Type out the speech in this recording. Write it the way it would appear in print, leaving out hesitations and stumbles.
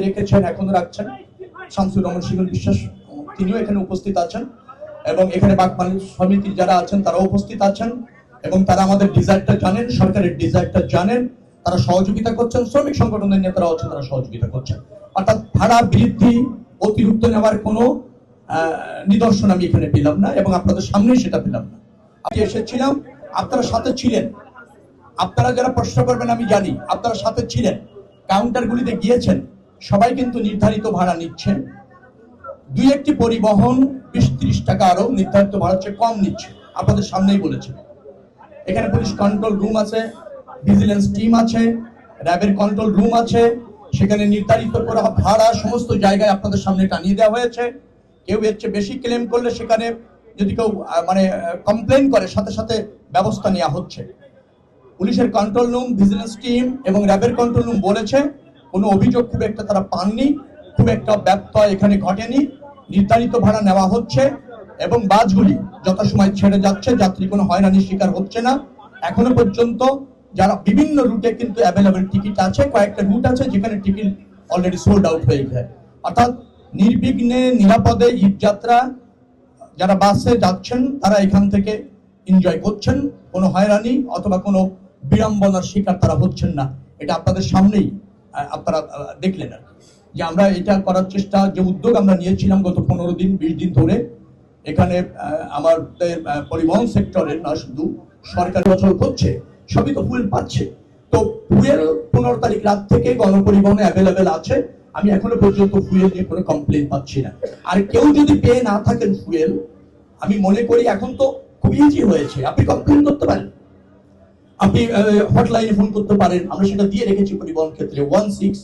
রেখেছেন, এখনো রাখছেন, শামসুর রহমান শিমুল বিশ্বাস তিনিও এখানে উপস্থিত আছেন, এবং এখানে বাগমালী সমিতির যারা আছেন তারাও উপস্থিত আছেন, এবং তারা আমাদের ডিজায়ারটা জানেন, সরকারের ডিজায়ারটা জানেন, তারা সহযোগিতা করছেন। শ্রমিক সংগঠনের নেতারাও আছেন, তারা সহযোগিতা করছেন। অর্থাৎ ভাড়া বৃদ্ধি, অতিরিক্ত নেওয়ার কোনো নিদর্শন আমি এখানে পেলাম না, এবং আপনাদের সামনে সেটা পেলাম না। আমি এসেছিলাম, আপনারা সাথে ছিলেন, আপনারা যারা প্রশ্ন করবেন আমি জানি, আপনারা সাথে ছিলেন, কাউন্টারগুলিতে গিয়েছেন, সবাই কিন্তু নির্ধারিত ভাড়া নিচ্ছেন। দুই একটি পরিবহন 20-30 টাকা আরো নির্ধারিত ভাড়ার চেয়ে কম নিচ্ছে, আপনাদের সামনেই বলেছে। এখানে পুলিশ কন্ট্রোল রুম আছে, ভিজিলেন্স টিম আছে, র্যাবের কন্ট্রোল রুম আছে, সেখানে নির্ধারিত করা ভাড়া সমস্ত জায়গায় আপনাদের সামনে টানিয়ে দেওয়া হয়েছে। কেউ এর চেয়ে বেশি ক্লেম করলে সেখানে যদি কেউ কমপ্লেন করে, সাথে সাথে ব্যবস্থা নেওয়া হচ্ছে। পুলিশের কন্ট্রোল রুম, ভিজিলেন্স টিম এবং র্যাবের কন্ট্রোল রুম বলেছে কোনো অভিযোগ খুব একটা তারা পাননি, খুব একটা ব্যত্যয় এখানে ঘটেনি, নির্ধারিত ভাড়া নেওয়া হচ্ছে, এবং বাসগুলি যথাসময় ছেড়ে যাচ্ছে, যাত্রী কোনো হয়রানির শিকার হচ্ছে না। এখনো পর্যন্ত যারা বিভিন্ন রুটে কিন্তু অ্যাভেলেবল টিকিট আছে, কয়েকটা রুট আছে যেখানে টিকিট অলরেডি সোল্ড আউট হয়ে যায়। অর্থাৎ নির্বিঘ্নে নিরাপদে ঈদ যাত্রা যারা বাসে যাচ্ছেন তারা এখান থেকে এনজয় করছেন, কোনো হয়রানি অথবা কোনো বিড়ম্বনার শিকার তারা হচ্ছেন না। এটা আপনাদের সামনেই আপনারা দেখলেন আর যে আমরা এটা করার চেষ্টা, যে উদ্যোগ আমরা নিয়েছিলাম গত 15-20 দিন ধরে। এখানে আমাদের পরিবহন সেক্টরের না শুধু সরকার বছর করছে, সবই তো ফুয়েল পাচ্ছে। তো ফুয়েল 15 তারিখ রাত থেকে গণপরিবহনে অ্যাভেলেবেল আছে, আমি এখনো পর্যন্ত ফুয়েল নিয়ে কোনো কমপ্লেন পাচ্ছি না। আর কেউ যদি পেয়ে না থাকেন ফুয়েল, আমি মনে করি এখন তো খুব ইজি হয়েছে, আপনি কমপ্লেন করতে পারেন, আপনি হটলাইনে ফোন করতে পারেন, আমরা সেটা দিয়ে রেখেছি পরিবহন ক্ষেত্রে 16